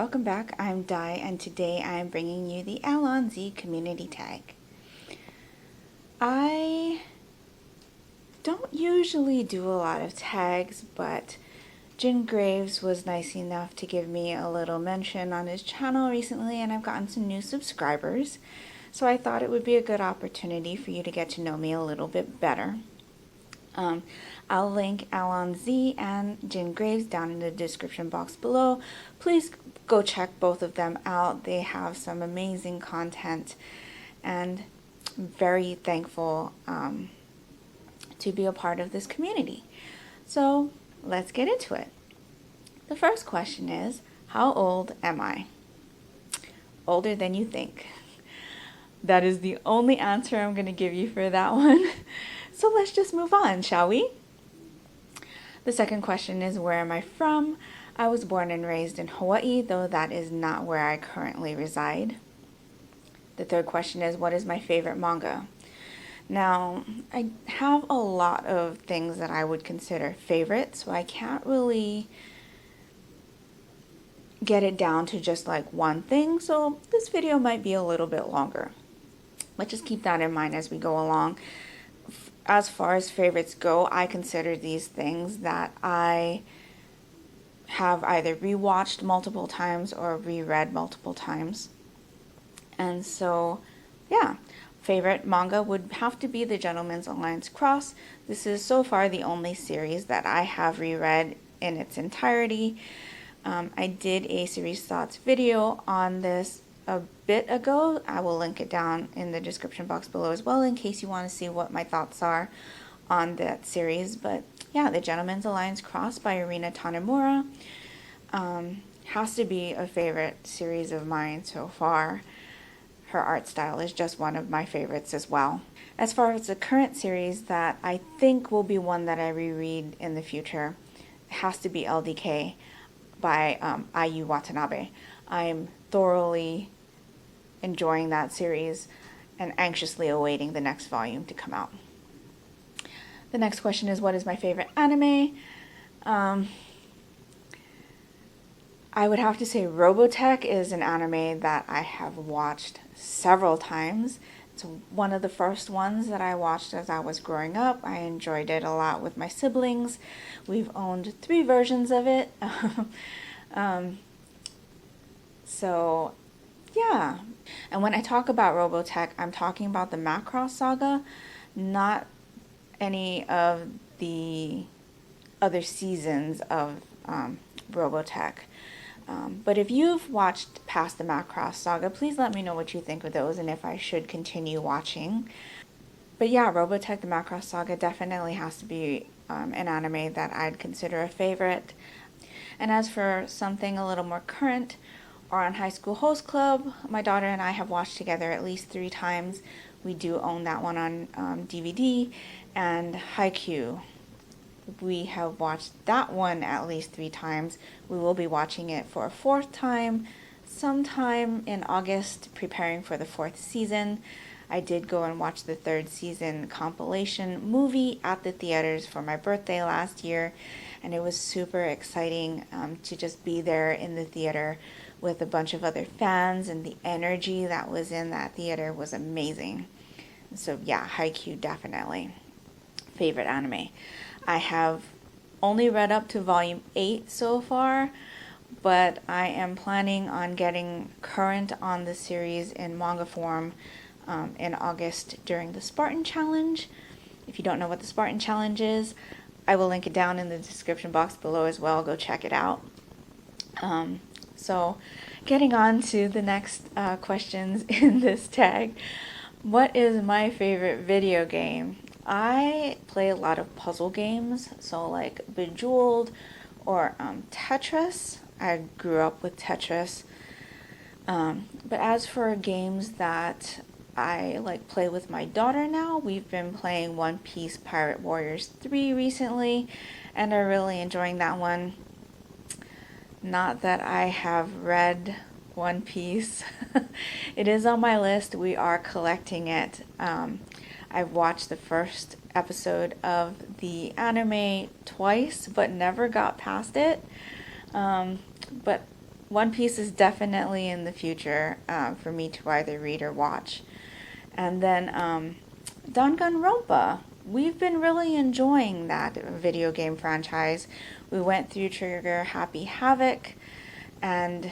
welcome back. I'm Di, and today I'm bringing you the Allonsyyy Community Tag. I don't usually do a lot of tags, but Jingraves was nice enough to give me a little mention on his channel recently, and I've gotten some new subscribers. So I thought it would be a good opportunity for you to get to know me a little bit better. I'll link Allonsyyy and Jingraves down in the description box below. Please go check both of them out. They have some amazing content, and I'm very thankful to be a part of this community. So let's get into it. The first question is, how old am I? Older than you think. That is the only answer I'm going to give you for that one. So let's just move on, shall we? The second question is, where am I from? I was born and raised in Hawaii, though that is not where I currently reside. The third question is, what is my favorite manga? Now, I have a lot of things that I would consider favorites, so I can't really get it down to just like one thing, so this video might be a little bit longer. But just keep that in mind as we go along. As far as favorites go, I consider these things that I have either rewatched multiple times or reread multiple times. And so, yeah, favorite manga would have to be The Gentleman's Alliance Cross. This is so far the only series that I have reread in its entirety. I did a series thoughts video on this a bit ago. I will link it down in the description box below as well in case you want to see what my thoughts are on that series. But yeah, The Gentleman's Alliance Cross by Arina Tanemura has to be a favorite series of mine so far. Her art style is just one of my favorites as well. As far as the current series that I think will be one that I reread in the future, it has to be LDK by Allonsyyy Watanabe. I'm thoroughly enjoying that series and anxiously awaiting the next volume to come out. The next question is, what is my favorite anime? I would have to say Robotech is an anime that I have watched several times. It's one of the first ones that I watched as I was growing up. I enjoyed it a lot with my siblings. We've owned 3 versions of it. So yeah, and when I talk about Robotech, I'm talking about the Macross saga, not any of the other seasons of Robotech. But if you've watched past the Macross saga, please let me know what you think of those and if I should continue watching. But yeah, Robotech, the Macross saga definitely has to be an anime that I'd consider a favorite. And as for something a little more current, on High School Host Club, my daughter and I have watched together at least 3 times. We do own that one on DVD. And Haikyuu, we have watched that one at least 3 times. We will be watching it for a 4th time sometime in August, preparing for the 4th season. I did go and watch the 3rd season compilation movie at the theaters for my birthday last year, and it was super exciting to just be there in the theater with a bunch of other fans, and the energy that was in that theater was amazing. So yeah, Haikyuu definitely. Favorite anime. I have only read up to volume 8 so far, but I am planning on getting current on the series in manga form in August during the Spartan Challenge. If you don't know what the Spartan Challenge is, I will link it down in the description box below as well. Go check it out. So getting on to the next questions in this tag. What is my favorite video game? I play a lot of puzzle games, so like Bejeweled or Tetris. I grew up with Tetris. But as for games that I like play with my daughter now, we've been playing One Piece Pirate Warriors 3 recently, and are really enjoying that one. Not that I have read One Piece. It is on my list. We are collecting it. I've watched the first episode of the anime twice, but never got past it. But One Piece is definitely in the future for me to either read or watch. And then Danganronpa. We've been really enjoying that video game franchise. We went through Trigger Happy Havoc, and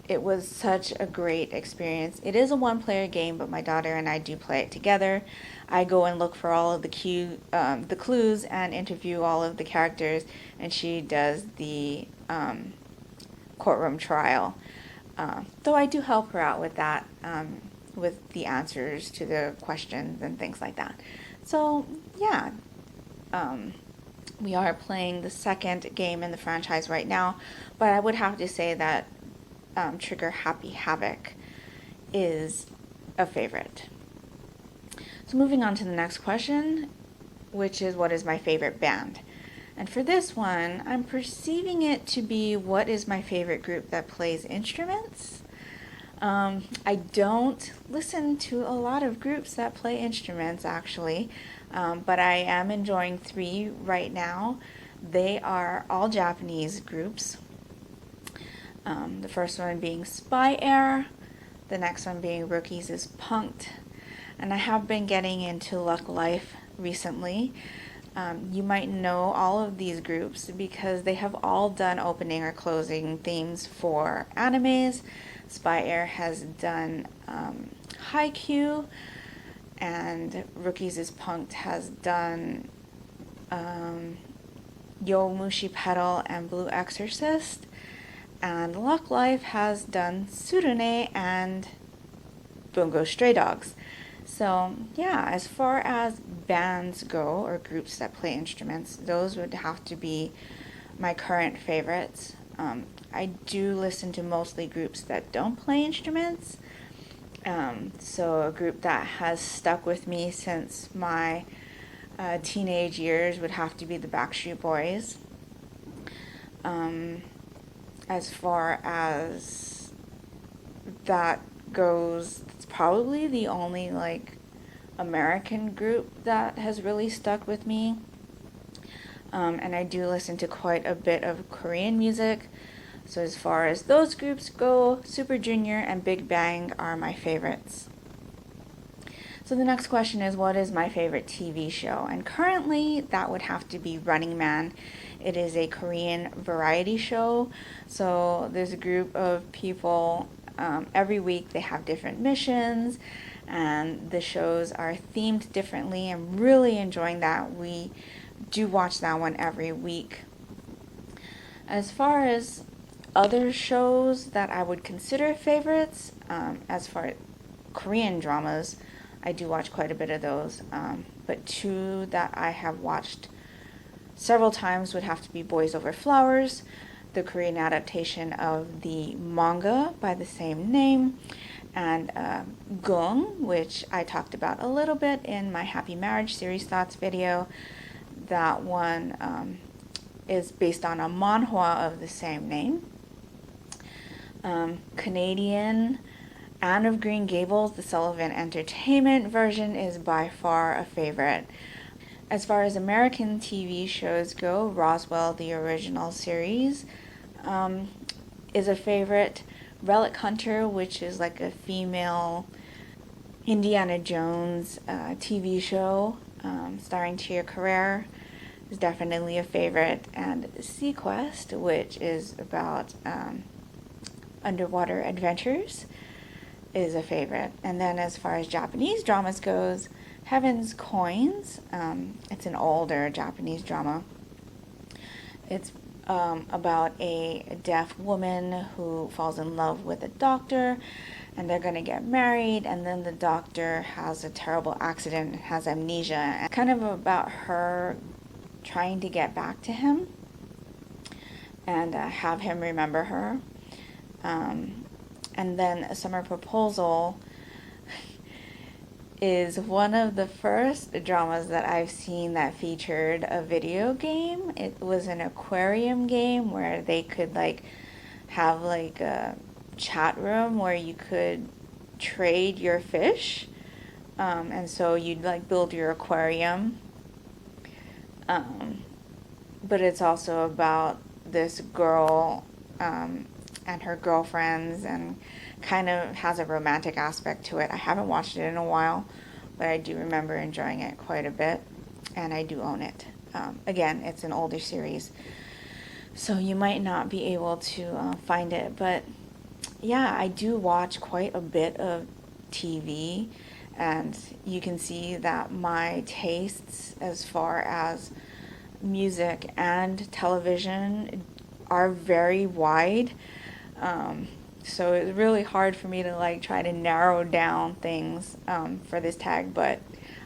it was such a great experience. It is a one-player game, but my daughter and I do play it together. I go and look for all of the clues and interview all of the characters, and she does the courtroom trial. Though I do help her out with that, with the answers to the questions and things like that. So yeah, we are playing the second game in the franchise right now, but I would have to say that Trigger Happy Havoc is a favorite. So moving on to the next question, which is what is my favorite band? And for this one, I'm perceiving it to be what is my favorite group that plays instruments. I don't listen to a lot of groups that play instruments actually, but I am enjoying 3 right now. They are all Japanese groups. The first one being Spy Air, the next one being Rookies is Punked, and I have been getting into Luck Life recently. You might know all of these groups because they have all done opening or closing themes for animes. Spy Air has done Haikyuu, and Rookies is Punked has done Yomushi Pedal and Blue Exorcist. And Luck Life has done Tsurune and Bungo Stray Dogs. So yeah, as far as bands go, or groups that play instruments, those would have to be my current favorites. I do listen to mostly groups that don't play instruments. So a group that has stuck with me since my teenage years would have to be the Backstreet Boys. As far as that goes, it's probably the only like American group that has really stuck with me. And I do listen to quite a bit of Korean music. So as far as those groups go, Super Junior and Big Bang are my favorites. So the next question is, what is my favorite TV show? And currently, that would have to be Running Man. It is a Korean variety show. So there's a group of people, every week they have different missions, and the shows are themed differently. I'm really enjoying that. We do watch that one every week. As far as other shows that I would consider favorites, as far as Korean dramas, I do watch quite a bit of those, but 2 that I have watched several times would have to be Boys Over Flowers, the Korean adaptation of the manga by the same name, and Gung, which I talked about a little bit in my Happy Marriage Series Thoughts video. That one is based on a manhwa of the same name. Canadian Anne of Green Gables, the Sullivan Entertainment version, is by far a favorite. As far as American TV shows go, Roswell, the original series, is a favorite. Relic Hunter, which is like a female Indiana Jones TV show starring Tia Carrere, is definitely a favorite. And Sequest, which is about underwater adventures, is a favorite. And then as far as Japanese dramas goes, Heaven's Coins, it's an older Japanese drama. It's about a deaf woman who falls in love with a doctor, and they're going to get married, and then the doctor has a terrible accident and has amnesia, and kind of about her trying to get back to him and have him remember her. And then A Summer Proposal is one of the first dramas that I've seen that featured a video game. It was an aquarium game where they could like have like a chat room where you could trade your fish, and so you'd like build your aquarium, but it's also about this girl and her girlfriends, and kind of has a romantic aspect to it. I haven't watched it in a while, but I do remember enjoying it quite a bit, and I do own it. Again, it's an older series, so you might not be able to find it, but yeah, I do watch quite a bit of TV, and you can see that my tastes as far as music and television are very wide. So it's really hard for me to like try to narrow down things for this tag, but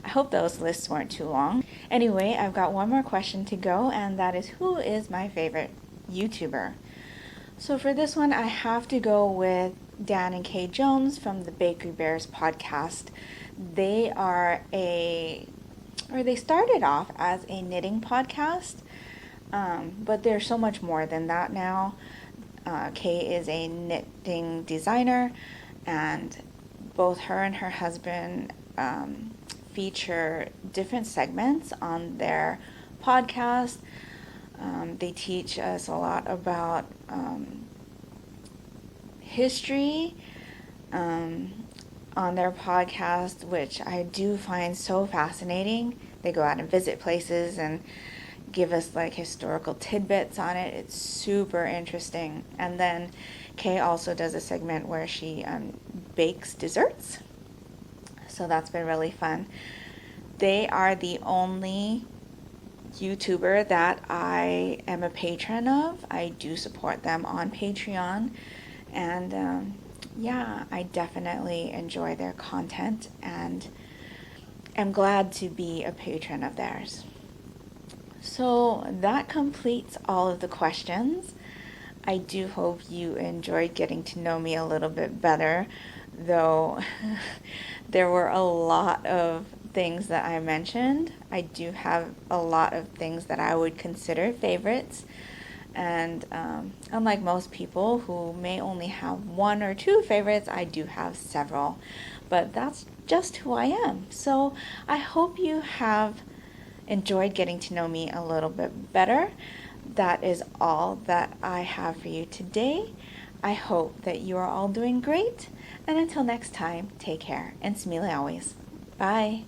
I hope those lists weren't too long. Anyway, I've got one more question to go, and that is, who is my favorite YouTuber? So for this one, I have to go with Dan and Kay Jones from the Bakery Bears podcast. They they started off as a knitting podcast, but they're so much more than that now. Kay is a knitting designer, and both her and her husband feature different segments on their podcast. They teach us a lot about history on their podcast, which I do find so fascinating. They go out and visit places and give us like historical tidbits on it. It's super interesting. And then Kay also does a segment where she bakes desserts. So that's been really fun. They are the only YouTuber that I am a patron of. I do support them on Patreon, and yeah, I definitely enjoy their content and am glad to be a patron of theirs. So that completes all of the questions. I do hope you enjoyed getting to know me a little bit better, though there were a lot of things that I mentioned. I do have a lot of things that I would consider favorites, and unlike most people who may only have one or two favorites, I do have several, but that's just who I am. So I hope you have enjoyed getting to know me a little bit better. That is all that I have for you today. I hope that you are all doing great, and until next time, take care and smile always. Bye.